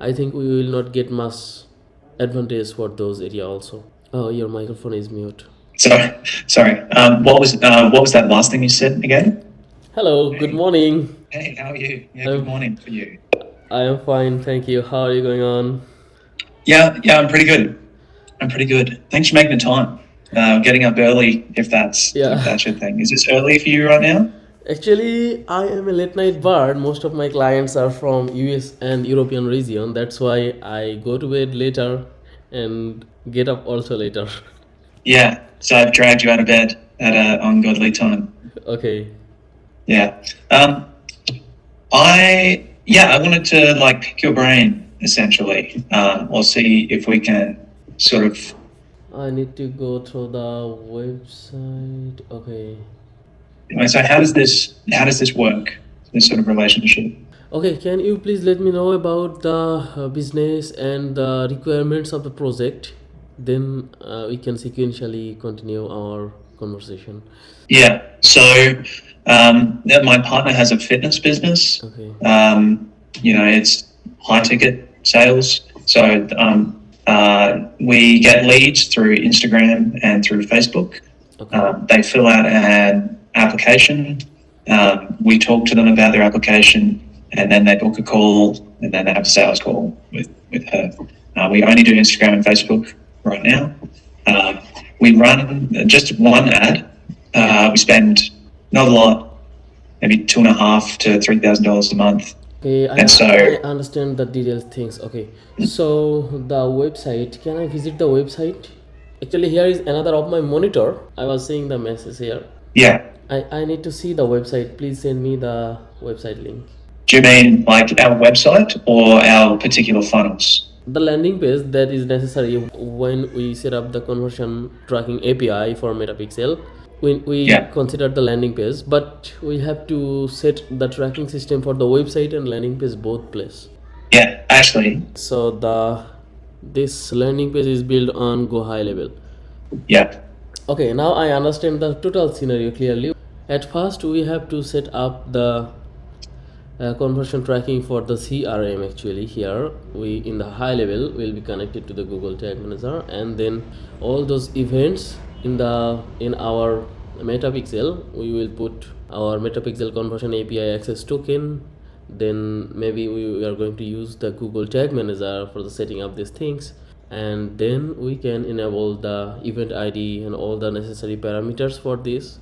I think we will not get much advantage for those area also. Oh, your microphone is mute. Sorry. What was that last thing you said again? Hello, good morning. Hey, how are you? Yeah, good morning for you. I am fine, thank you. How are you going on? Yeah, I'm pretty good. Thanks for making the time. Getting up early, if that's Yeah. your thing. Is this early for you right now? Actually, I am a late night bird. Most of my clients are from US and European region. That's why I go to bed later and get up also later. Yeah. So I've dragged you out of bed at an ungodly time. Okay. Yeah. I wanted to like pick your brain essentially, or see if we can sort of. I need to go through the website. Okay. So how does this work? This sort of relationship. Okay, can you please let me know about the business and the requirements of the project? Then we can sequentially continue our conversation. Yeah. So my partner has a fitness business. Okay. It's high ticket sales. So we get leads through Instagram and through Facebook. Okay. They fill out an application. We talk to them about their application, and then they book a call, and then they have a sales call with her. We only do Instagram and Facebook right now. We run just one ad. We spend not a lot, maybe $2,500 to $3,000 a month. Okay, I understand the details things. Okay, so the website, can I visit the website? Actually, here is another of my monitor. I was seeing the message here. Yeah. I need to see the website. Please send me the website link. Do you mean like our website or our particular funnels? The landing page that is necessary when we set up the conversion tracking API for Metapixel. We consider the landing page, but we have to set the tracking system for the website and landing page both place. Yeah, actually. So this landing page is built on Go High level. Yeah. Okay, now I understand the total scenario clearly. At first, we have to set up the conversion tracking for the CRM. Actually, here we in the high level will be connected to the Google Tag Manager, and then all those events in our Metapixel, we will put our Metapixel conversion API access token. Then maybe we are going to use the Google Tag Manager for the setting up these things, and then we can enable the event ID and all the necessary parameters for this.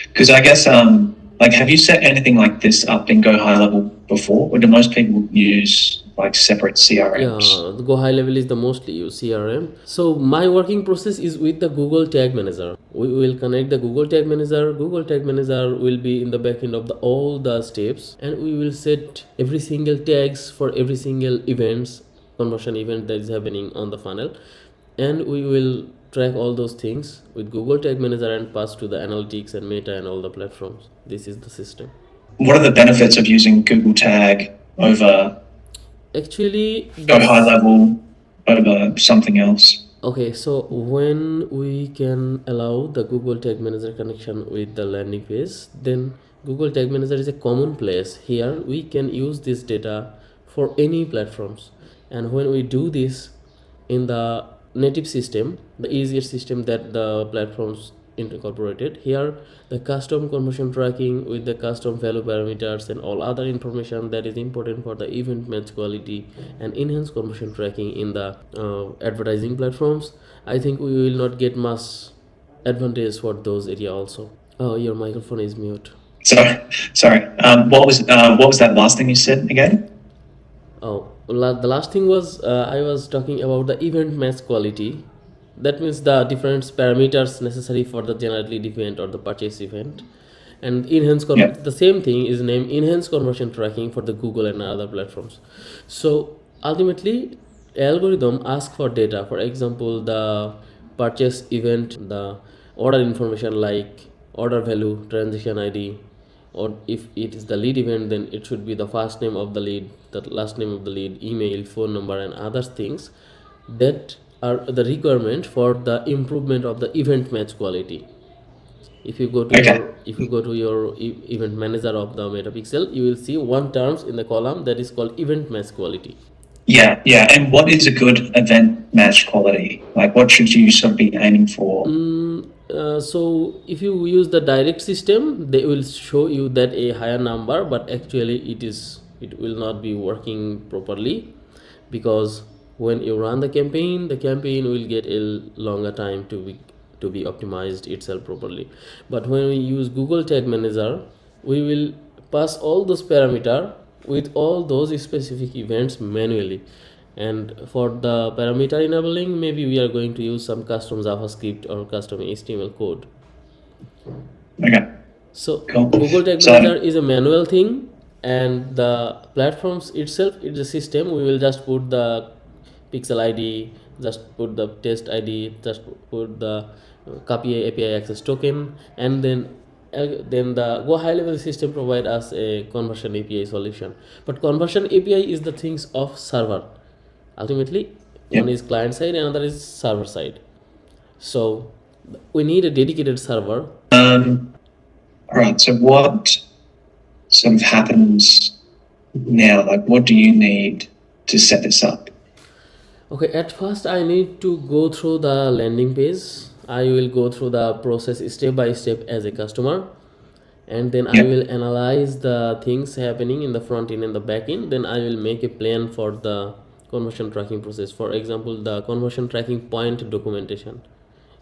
Because I guess have you set anything like this up in Go High Level before, or do most people use like separate CRMs? Yeah, the Go High level is the mostly used CRM. So my working process is with the Google Tag Manager. We will connect the Google Tag Manager. Google Tag Manager will be in the backend of all the steps, and we will set every single tags for every single conversion event that is happening on the funnel, and we will track all those things with Google Tag Manager and pass to the analytics and Meta and all the platforms. This is the system. What are the benefits of using Google Tag over actually Go High Level over something else? Okay, so when we can allow the Google Tag Manager connection with the landing page, then Google Tag Manager is a common place. Here we can use this data for any platforms, and when we do this in the native system, the easier system that the platforms incorporated, here the custom conversion tracking with the custom value parameters and all other information that is important for the event match quality and enhanced conversion tracking in the advertising platforms. I think we will not get much advantage for those area also. Oh, your microphone is mute. Sorry. What was that last thing you said again? Oh, the last thing was I was talking about the event match quality. That means the different parameters necessary for the generate lead event or the purchase event. And the same thing is named enhanced conversion tracking for the Google and other platforms. So ultimately, algorithm asks for data. For example, the purchase event, the order information like order value, transaction ID, or if it is the lead event, then it should be the first name of the lead, the last name of the lead, email, phone number, and other things that are the requirement for the improvement of the event match quality. If you go to your event manager of the Metapixel, you will see one terms in the column that is called event match quality. Yeah. And what is a good event match quality? Like, what should you sort of be aiming for? So if you use the direct system, they will show you that a higher number, but actually it will not be working properly, because when you run the campaign will get a longer time to be optimized itself properly. But when we use Google Tag Manager, we will pass all those parameter with all those specific events manually. And for the parameter enabling, maybe we are going to use some custom JavaScript or custom HTML code. Okay. So Cool. Google Tag So- Manager is a manual thing, and the platforms itself is a system. We will just put the pixel ID, just put the test ID, just put the copy API access token, and then the Go high level system provide us a conversion API solution. But conversion API is the things of server. Ultimately, one is client side, another is server side. So we need a dedicated server. All right. So what sort of happens now? Like, what do you need to set this up? Okay, at first I need to go through the landing page. I will go through the process step by step as a customer, and then I Yep. will analyze the things happening in the front end and the back end. Then I will make a plan for the conversion tracking process. For example, the conversion tracking point documentation.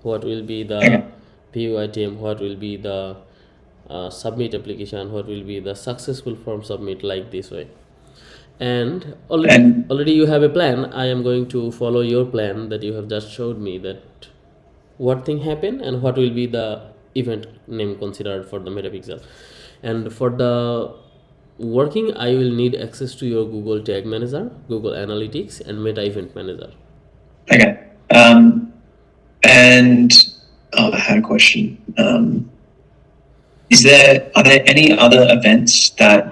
What will be the Okay. PO item? What will be the submit application? What will be the successful form submit, like this way. And already you have a plan. I am going to follow your plan that you have just showed me, that what thing happened and what will be the event name considered for the metapixel. And for the working, I will need access to your Google Tag Manager, Google Analytics, and Meta Event Manager. Okay. And I had a question. Are there any other events that,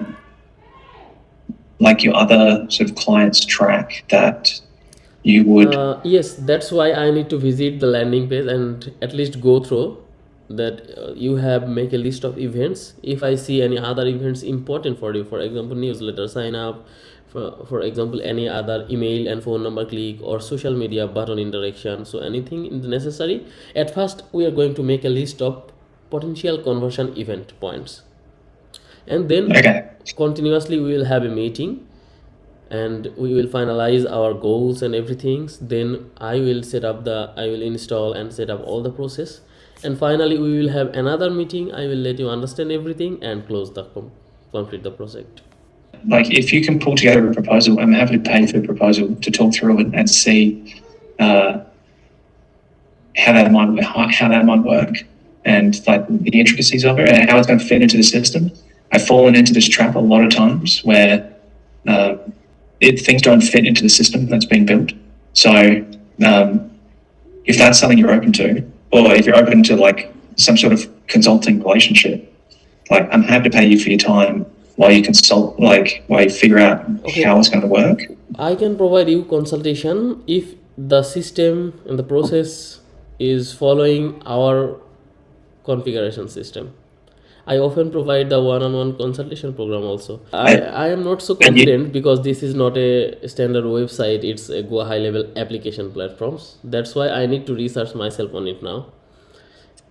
like, your other sort of clients track that you would? Yes, that's why I need to visit the landing page and at least go through that. You have make a list of events. If I see any other events important for you, for example newsletter sign up, for example any other email and phone number click, or social media button interaction, so anything is necessary, at first we are going to make a list of potential conversion event points, and then Okay. continuously we will have a meeting and we will finalize our goals and everything. Then I will install and set up all the process, and finally we will have another meeting. I will let you understand everything and close the complete the project. Like, if you can pull together a proposal, I'm happy to pay for the proposal to talk through it and see how that might work, and like the intricacies of it and how it's going to fit into the system. I've fallen into this trap a lot of times where things don't fit into the system that's being built. So if that's something you're open to, or if you're open to like some sort of consulting relationship, like, I'm happy to pay you for your time while you consult, like while you figure out how it's going to work. I can provide you consultation if the system and the process is following our configuration system. I often provide the one-on-one consultation program also. I am not so confident because this is not a standard website. It's a Go high-level application platforms. That's why I need to research myself on it now.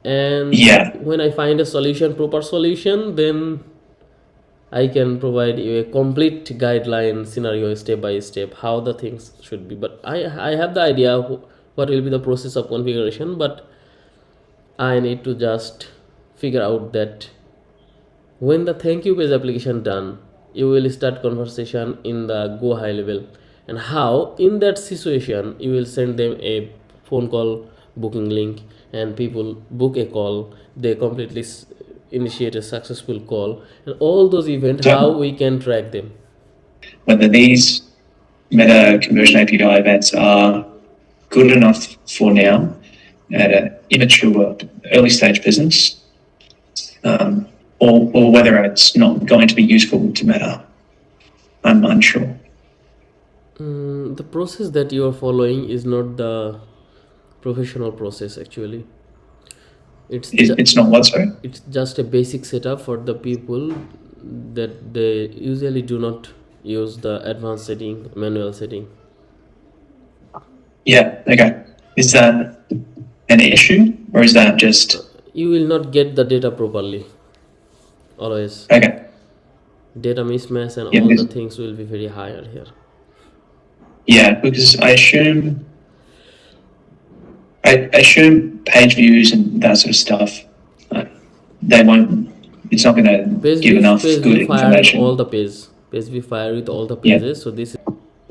And when I find a proper solution, then I can provide you a complete guideline scenario step by step how the things should be. But I have the idea what will be the process of configuration, but I need to just figure out that when the thank you page application done, you will start conversation in the Go high level, and how in that situation you will send them a phone call booking link, and people book a call, they completely initiate a successful call, and all those events, how we can track them. Whether these meta conversion API events are good enough for now at an immature early stage business, or whether it's not going to be useful to Meta, I'm unsure. The process that you are following is not the professional process actually. It's not what, sorry? It's just a basic setup for the people that they usually do not use the advanced setting, manual setting. Yeah. Okay. Is that an issue, or is that just You will not get the data properly. Always. okay? Data mismatch and Yeah, all the because, things will be very higher here. yeah, because I assume page views and that sort of stuff, they won't. It's not going to give enough Page good view fire with all information. the pages. Page view fire with all the Yeah. pages. So this is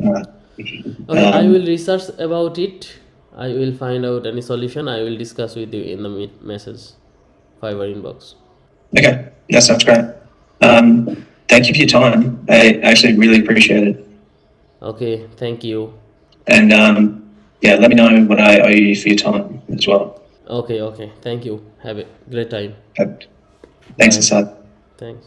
Uh, okay. I will research about it. I will find out any solution. I will discuss with you in the message Fiverr inbox. okay, that sounds great. Thank you for your time. I actually really appreciate it. Okay, thank you. And yeah, let me know what I owe you for your time as well. Okay, thank you. Have a great time. Thanks, Bye. Asad. Thanks.